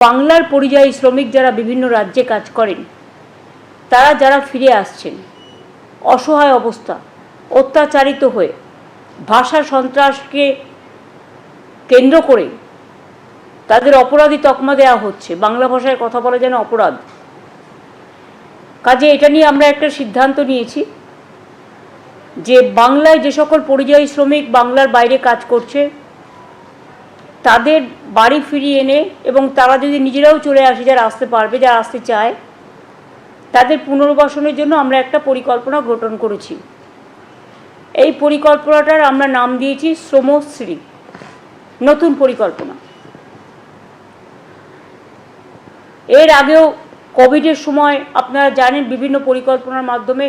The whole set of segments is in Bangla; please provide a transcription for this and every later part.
বাংলার পরিযায়ী শ্রমিক যারা বিভিন্ন রাজ্যে কাজ করেন, তারা যারা ফিরে আসছেন অসহায় অবস্থা, অত্যাচারিত হয়ে, ভাষা সন্ত্রাসকে কেন্দ্র করে তাদের অপরাধী তকমা দেওয়া হচ্ছে। বাংলা ভাষায় কথা বলা যেন অপরাধ। কাজে এটা নিয়ে আমরা একটা সিদ্ধান্ত নিয়েছি যে বাংলায় যে সকল পরিযায়ী শ্রমিক বাংলার বাইরে কাজ করছে তাদের বাড়ি ফিরিয়ে এনে এবং তারা যদি নিজেরাও চলে আসে, যারা আসতে পারবে, যারা আসতে চায়, তাদের পুনর্বাসনের জন্য আমরা একটা পরিকল্পনা গঠন করেছি। এই পরিকল্পনাটার আমরা নাম দিয়েছি শ্রমশ্রী, নতুন পরিকল্পনা। এর আগেও কোভিডের সময় আপনারা জানেন বিভিন্ন পরিকল্পনার মাধ্যমে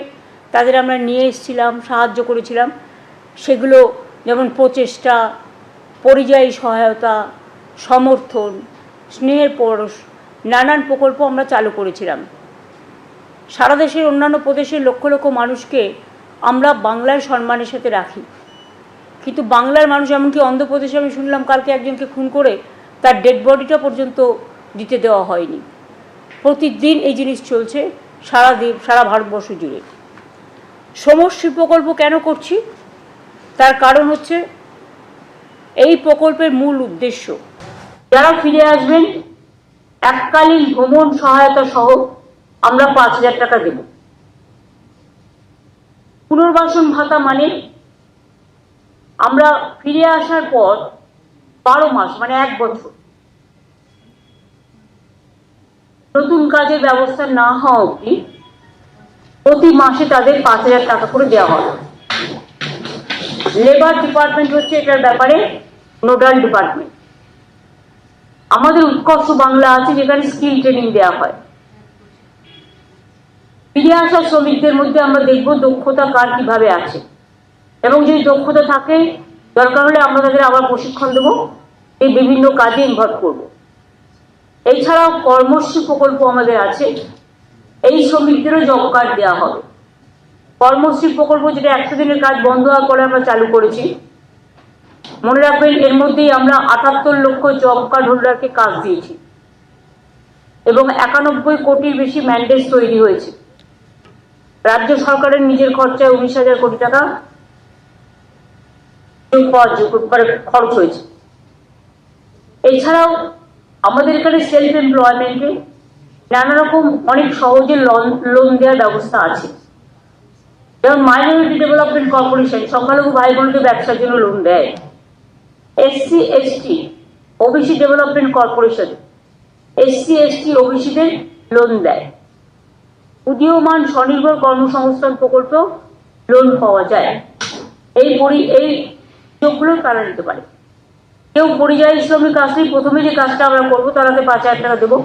তাদের আমরা নিয়ে এসেছিলাম, সাহায্য করেছিলাম। সেগুলো যেমন প্রচেষ্টা, পরিযায়ী সহায়তা, সমর্থন, স্নেহের পরশ, নানান প্রকল্প আমরা চালু করেছিলাম। সারা দেশের অন্যান্য প্রদেশের লক্ষ লক্ষ মানুষকে আমরা বাংলায় সম্মানের সাথে রাখি, কিন্তু বাংলার মানুষ, এমনকি অন্ধ্রপ্রদেশে আমি শুনলাম কালকে একজনকে খুন করে তার ডেড বডিটা পর্যন্ত দিতে দেওয়া হয়নি। প্রতিদিন এই জিনিস চলছে সারা ভারতবর্ষ জুড়ে। শ্রমশ্রী প্রকল্প কেন করছি? তার কারণ হচ্ছে এই প্রকল্পের মূল উদ্দেশ্য যারা ফিরে আসবেন এককালীন ভ্রমণ সহায়তা সহ আমরা 5,000 টাকা দেব। পুনর্বাসন ভাতা মানে আমরা ফিরে আসার পর 12 মাস মানে 1 বছর নতুন কাজের ব্যবস্থা না হওয়া অবধি প্রতি মাসে তাদের 5,000 টাকা করে দেওয়া হবে। লেবার ডিপার্টমেন্ট হচ্ছে এটার ব্যাপারে নোডাল ডিপার্টমেন্ট। আমাদের উৎকর্ষ বাংলা আছে যেখানে স্কিল ট্রেনিং দেওয়া হয়। ফিরে আসা শ্রমিকদের মধ্যে আমরা দেখব দক্ষতা কার কিভাবে আছে, এবং যদি দক্ষতা থাকে দরকার হলে আমরা তাদের আবার প্রশিক্ষণ দেবো, এই বিভিন্ন কাজে ইনভলভ করব। এছাড়াও কর্মশ্রী প্রকল্প আমাদের আছে, এই শ্রমিকদেরও জব কার্ড দেওয়া হবে। কর্মশ্রী প্রকল্প যেটা 100 দিনের কাজ বন্ধ হওয়ার পরে আমরা চালু করেছি। মনে রাখবেন এর মধ্যেই আমরা 78 লক্ষ জব কার্ড হোল্ডারকে কাজ দিয়েছি এবং 91 কোটির বেশি ম্যান্ডেট তৈরি হয়েছে। রাজ্য সরকারের নিজের খরচায় 19,000 কোটি টাকা খরচ হয়েছে। এছাড়াও আমাদের এখানে সেলফ এমপ্লয়মেন্টে নানা রকম অনেক সহজে লোন দেওয়ার ব্যবস্থা আছে। যেমন মাইনরিটি ডেভেলপমেন্ট কর্পোরেশন সংখ্যালঘু ভাই বোনদের ব্যবসার জন্য লোন দেয়। SC ST OBC development corporation SC ST ওবিসিদের লোন দেয়। উদীয়মান স্বনির্ভর কর্মসংস্থান প্রকল্প লোন পাওয়া যায়। এই সুযোগগুলো তারা নিতে পারে। কেউ পরিযায়ী শ্রমিক আসলেই প্রথমে যে কাজটা আমরা করবো তারাতে 5,000 টাকা দেবো।